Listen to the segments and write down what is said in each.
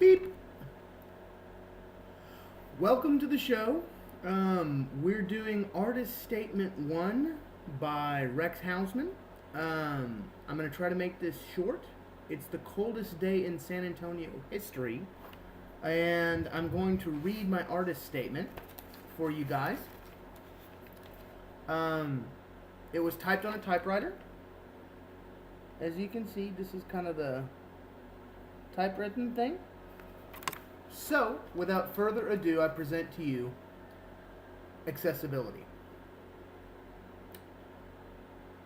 Beep. Welcome to the show. We're doing Artist Statement 1 by Rex Hausmann. I'm going to try to make this short. It's the coldest day in San Antonio history. And I'm going to read my artist statement for you guys. It was typed on a typewriter. As you can see, this is kind of the typewritten thing. So, without further ado, I present to you accessibility.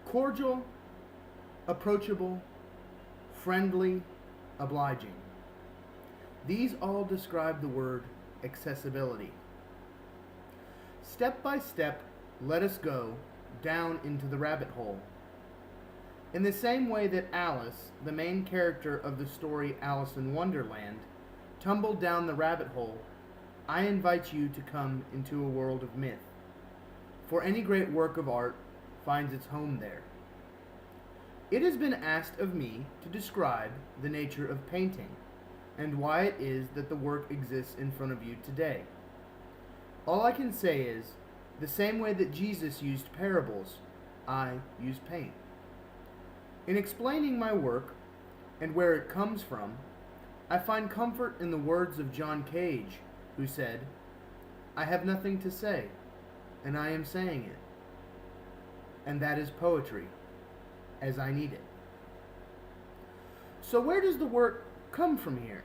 Cordial, approachable, friendly, obliging. These all describe the word accessibility. Step by step, let us go down into the rabbit hole. In the same way that Alice, the main character of the story Alice in Wonderland, tumbled down the rabbit hole, I invite you to come into a world of myth. For any great work of art finds its home there. It has been asked of me to describe the nature of painting and why it is that the work exists in front of you today. All I can say is, the same way that Jesus used parables, I use paint. In explaining my work and where it comes from, I find comfort in the words of John Cage, who said, "I have nothing to say, and I am saying it. And that is poetry, as I need it." So where does the work come from here?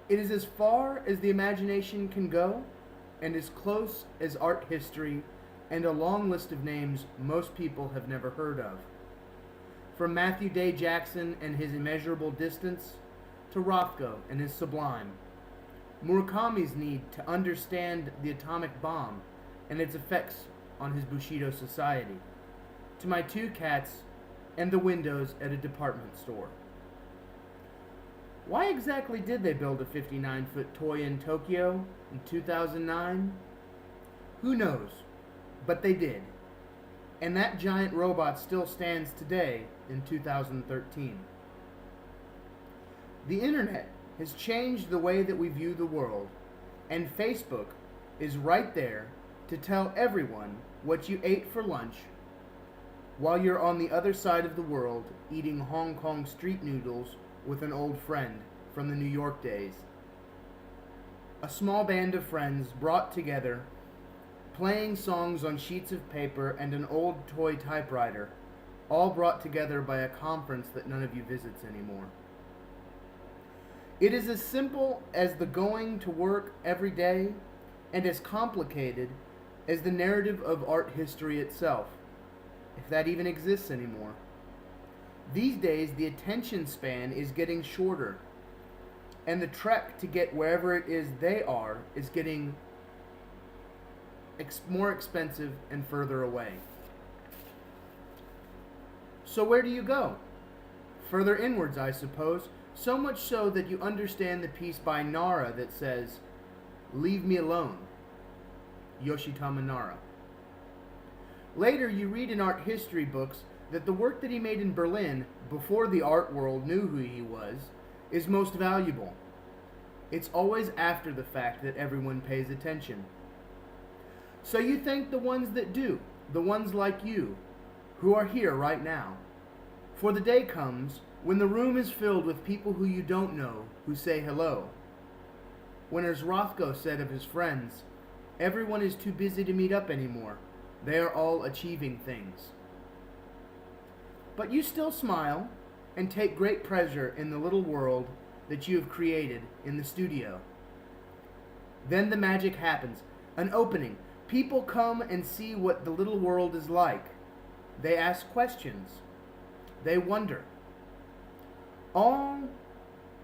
It is as far as the imagination can go, and as close as art history and a long list of names most people have never heard of. From Matthew Day Jackson and his immeasurable distance, to Rothko and his sublime, Murakami's need to understand the atomic bomb and its effects on his Bushido society, to my two cats and the windows at a department store. Why exactly did they build a 59-foot toy in Tokyo in 2009? Who knows, but they did. And that giant robot still stands today in 2013. The internet has changed the way that we view the world, and Facebook is right there to tell everyone what you ate for lunch while you're on the other side of the world eating Hong Kong street noodles with an old friend from the New York days. A small band of friends brought together, playing songs on sheets of paper and an old toy typewriter, all brought together by a conference that none of you visits anymore. It is as simple as the going to work every day, and as complicated as the narrative of art history itself, if that even exists anymore. These days, the attention span is getting shorter, and the trek to get wherever it is they are is getting more expensive and further away. So where do you go? Further inwards, I suppose, so much so that you understand the piece by Nara that says, "Leave me alone," Yoshitama Nara. Later, you read in art history books that the work that he made in Berlin, before the art world knew who he was, is most valuable. It's always after the fact that everyone pays attention. So you thank the ones that do, the ones like you, who are here right now. For the day comes when the room is filled with people who you don't know, who say hello. When, as Rothko said of his friends, everyone is too busy to meet up anymore. They are all achieving things. But you still smile and take great pleasure in the little world that you have created in the studio. Then the magic happens, an opening. People come and see what the little world is like. They ask questions. They wonder. All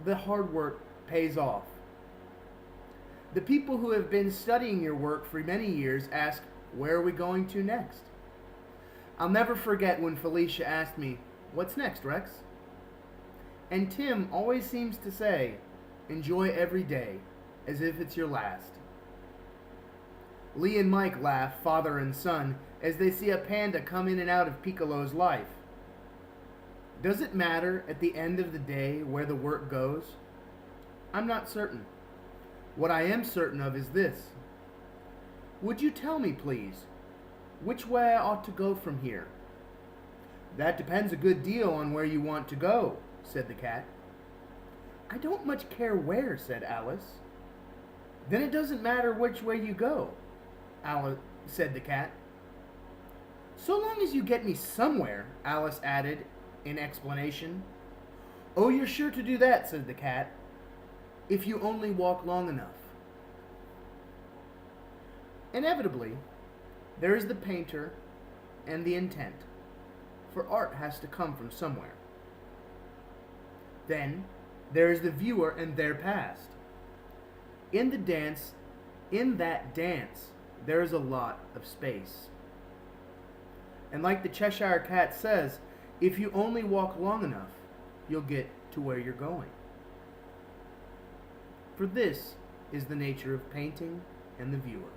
the hard work pays off. The people who have been studying your work for many years ask, "Where are we going to next?" I'll never forget when Felicia asked me, "What's next, Rex?" And Tim always seems to say, "Enjoy every day, as if it's your last." Lee and Mike laugh, father and son, as they see a panda come in and out of Piccolo's life. Does it matter at the end of the day where the work goes? I'm not certain. What I am certain of is this. Would you tell me, please, which way I ought to go from here? That depends a good deal on where you want to go, said the cat. I don't much care where, said Alice. Then it doesn't matter which way you go, Alice said the cat. So long as you get me somewhere, Alice added in explanation. Oh, you're sure to do that, said the cat, if you only walk long enough. Inevitably, there is the painter and the intent, for art has to come from somewhere. Then there is the viewer and their past. In that dance, there is a lot of space. And like the Cheshire Cat says, if you only walk long enough, you'll get to where you're going. For this is the nature of painting and the viewer.